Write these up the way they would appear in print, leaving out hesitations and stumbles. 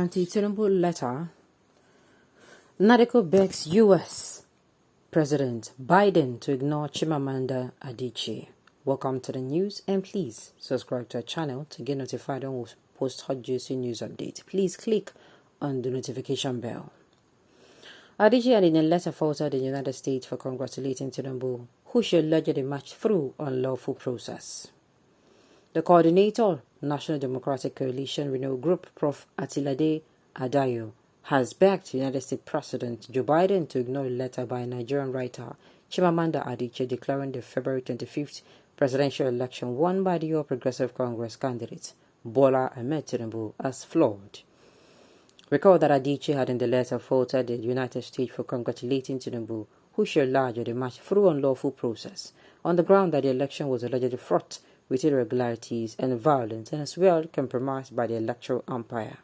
anti-Tinubu letter, Nadeco begs U.S. President Biden to ignore Chimamanda'S. Welcome to the news, and please subscribe to our channel to get notified when we post hot juicy news updates. Please click on the notification bell. Adichie had in a letter faltered the United States for congratulating Tinubu, who should allegedly march through unlawful process. The coordinator, National Democratic Coalition Renewal Group, Prof. Atilade Adayo, has begged United States President Joe Biden to ignore a letter by a Nigerian writer, Chimamanda'S, declaring the February 25th presidential election won by the All Progressive Congress candidate, Bola Ahmed Tinubu, as flawed. Recall that Adichie had in the letter faulted the United States for congratulating Tinubu, who should allegedly march through unlawful process, on the ground that the election was allegedly fraught with irregularities and violence and as well compromised by the electoral umpire.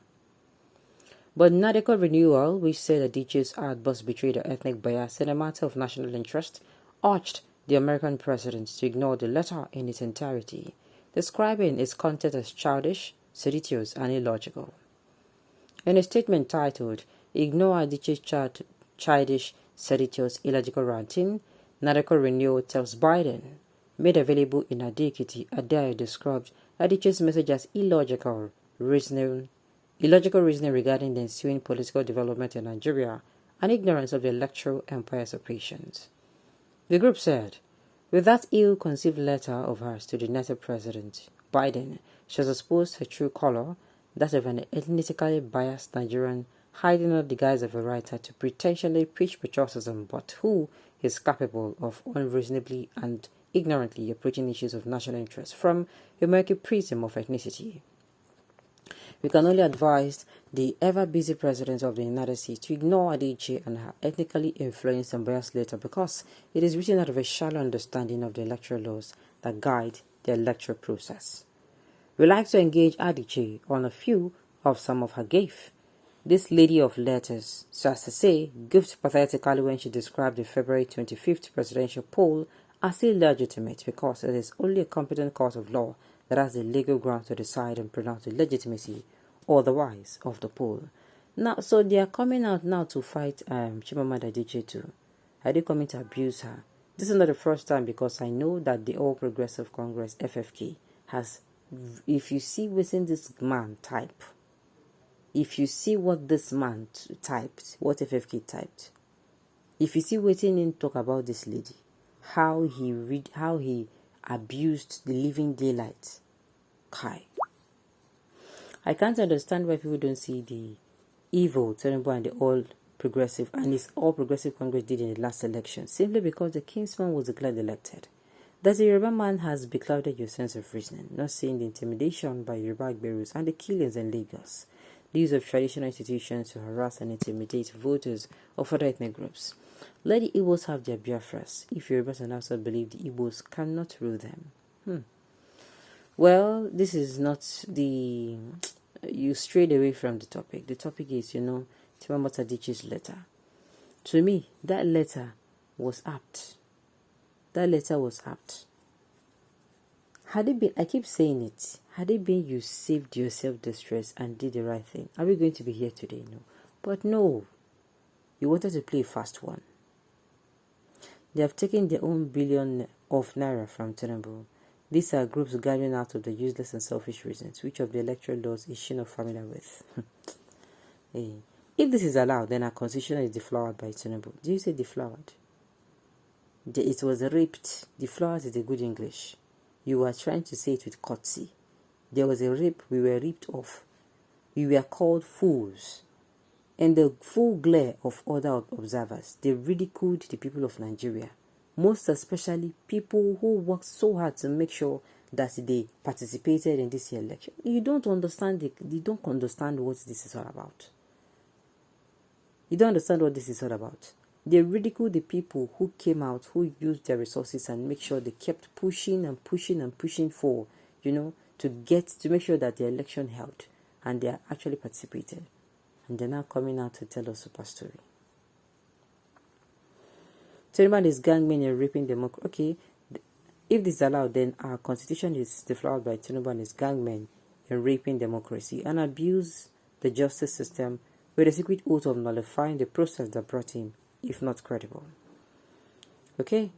But Nadeco Renewal, which said Adichie's outburst betrayed the ethnic bias in a matter of national interest, urged the American president to ignore the letter in its entirety, describing its content as childish, seditious, and illogical. In a statement titled, "Ignore Adichie's childish, seditious, illogical ranting," Nadeco Renewal tells Biden, made available in Nadeco, Adayo described Adichie's message as illogical reasoning regarding the ensuing political development in Nigeria and ignorance of the electoral empire's operations. The group said, with that ill-conceived letter of hers to the NATO president, Biden, she has exposed her true color, that of an ethnically biased Nigerian hiding under the guise of a writer to pretentiously preach patriotism, but who is capable of unreasonably and ignorantly approaching issues of national interest from a murky prism of ethnicity. We can only advise the ever-busy President of the United States to ignore Adichie and her ethnically influenced and biased letter because it is written out of a shallow understanding of the electoral laws that guide the electoral process. We like to engage Adichie on a few of some of her gaffe. This lady of letters, so as to say, goofed pathetically when she described the February 25th presidential poll as illegitimate because it is only a competent court of law that has the legal grounds to decide and pronounce the legitimacy or otherwise of the poll. Now, so they are coming out now to fight Chimamanda'S too. Are they coming to abuse her? This is not the first time because I know that the All Progressive Congress FFK has. If you see within this man type, if you see what this man typed, what FFK typed, if you see within him talk about this lady, how he abused the living daylight, Kai. I can't understand why people don't see the evil Tinubu and the All Progressive Congress did in the last election, simply because the Kingsman was declared elected. That the Yoruba man has beclouded your sense of reasoning, not seeing the intimidation by Yoruba Agberus and the killings in Lagos, the use of traditional institutions to harass and intimidate voters of other ethnic groups. Let the Igbos have their Biafras, if Yorubas and also believe the Igbos cannot rule them. Well, this is not the... You strayed away from the topic. The topic is, Chimamanda'S letter. To me, that letter was apt. That letter was apt. Had it been, I keep saying it, had it been you saved yourself the stress and did the right thing, are we going to be here today? No. But no, you wanted to play a fast one. They have taken their own billion of naira from Tinubu. These are groups gathering out of the useless and selfish reasons, which of the electoral laws is she not familiar with? Hey. If this is allowed, then our constitution is deflowered by Tinubu. Do you say deflowered? It was raped. Deflowered is a good English. You were trying to say it with courtesy. There was a rape, we were ripped off. We were called fools. In the full glare of other observers, they ridiculed the people of Nigeria. Most especially people who worked so hard to make sure that they participated in this election. You don't understand what this is all about. You don't understand what this is all about. They ridiculed the people who came out, who used their resources and make sure they kept pushing and pushing and pushing for, to make sure that the election held, and they actually participated. And they're now coming out to tell us a super story. Tinubu and his gangmen are raping democracy. Okay, if this is allowed, then our constitution is deflowered by Tinubu and his gangmen in raping democracy and abuse the justice system with a secret oath of nullifying the process that brought him, if not credible. Okay?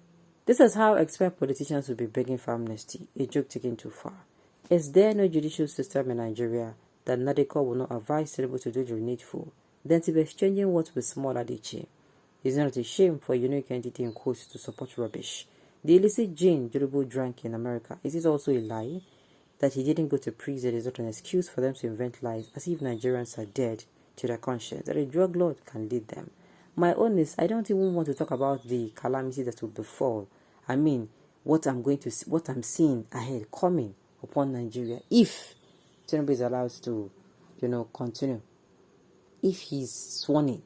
This is how expert politicians will be begging for amnesty, a joke taken too far. Is there no judicial system in Nigeria that Nadeco will not advise Tinubu to do the needful, then to be exchanging words with small Adichie? It's not a shame for a unique entity in quotes to support rubbish. The illicit gin Tinubu drank in America, is it also a lie? That he didn't go to prison is not an excuse for them to invent lies as if Nigerians are dead to their conscience, that a drug lord can lead them. My own is, I don't even want to talk about the calamity that will befall. I mean, what I'm seeing ahead, coming upon Nigeria, if Tinubu is allowed to, continue. If he's sworn in,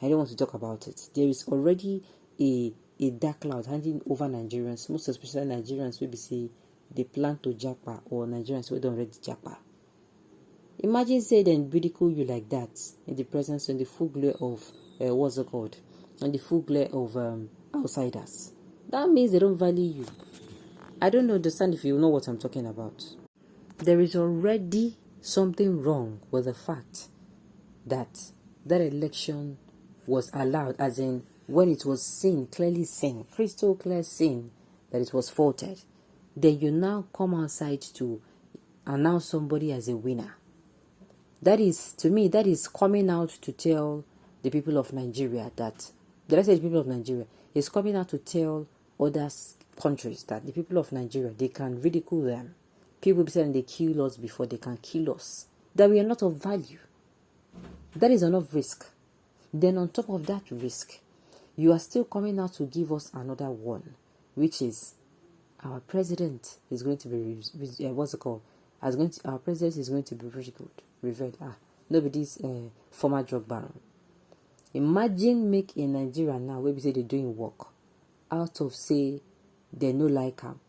I don't want to talk about it. There is already a dark cloud hanging over Nigerians, most especially Nigerians will be say they plan to japa, or Nigerians who don't already japa. Imagine say they ridicule you like that in the presence, in the full glare of what's it called, and the full glare of outsiders. That means they don't value you. I don't understand if you know what I'm talking about. There is already something wrong with the fact that election was allowed, as in when it was seen, clearly seen, crystal clear seen that it was faulted. Then you now come outside to announce somebody as a winner. That is, to me, that is coming out to tell the people of Nigeria that, the people of Nigeria is coming out to tell other countries that the people of Nigeria, they can ridicule them. People be saying they kill us before they can kill us. That we are not of value. That is enough risk. Then on top of that risk, you are still coming out to give us another one, which is our president is going to be our president is going to be revered. Nobody's former drug baron. Imagine make in Nigeria now where we say they're doing work out of say they no like him.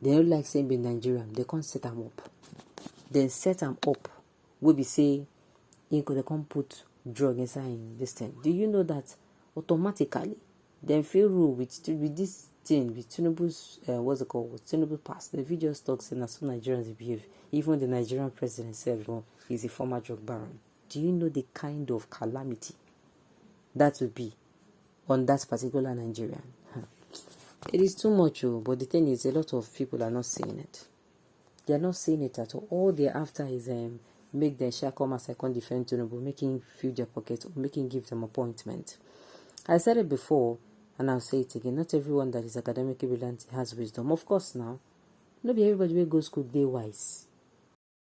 They don't like saying being Nigerian. They can't set them up. Then set them up where we say they can't put drug inside this thing. Do you know that automatically they feel rule with this thing with Tinubu's with Tinubu pass? The video talks and as some Nigerians behave. Even the Nigerian president said, he's a former drug baron. Do you know the kind of calamity that would be on that particular Nigerian? It is too much, but the thing is, a lot of people are not seeing it. They are not seeing it at all. All they're after is make them share come as I can defend Tinubu, making fill their pockets, or making give them appointment. I said it before, and I'll say it again. Not everyone that is academically brilliant has wisdom. Of course, now, not be everybody will go school day wise.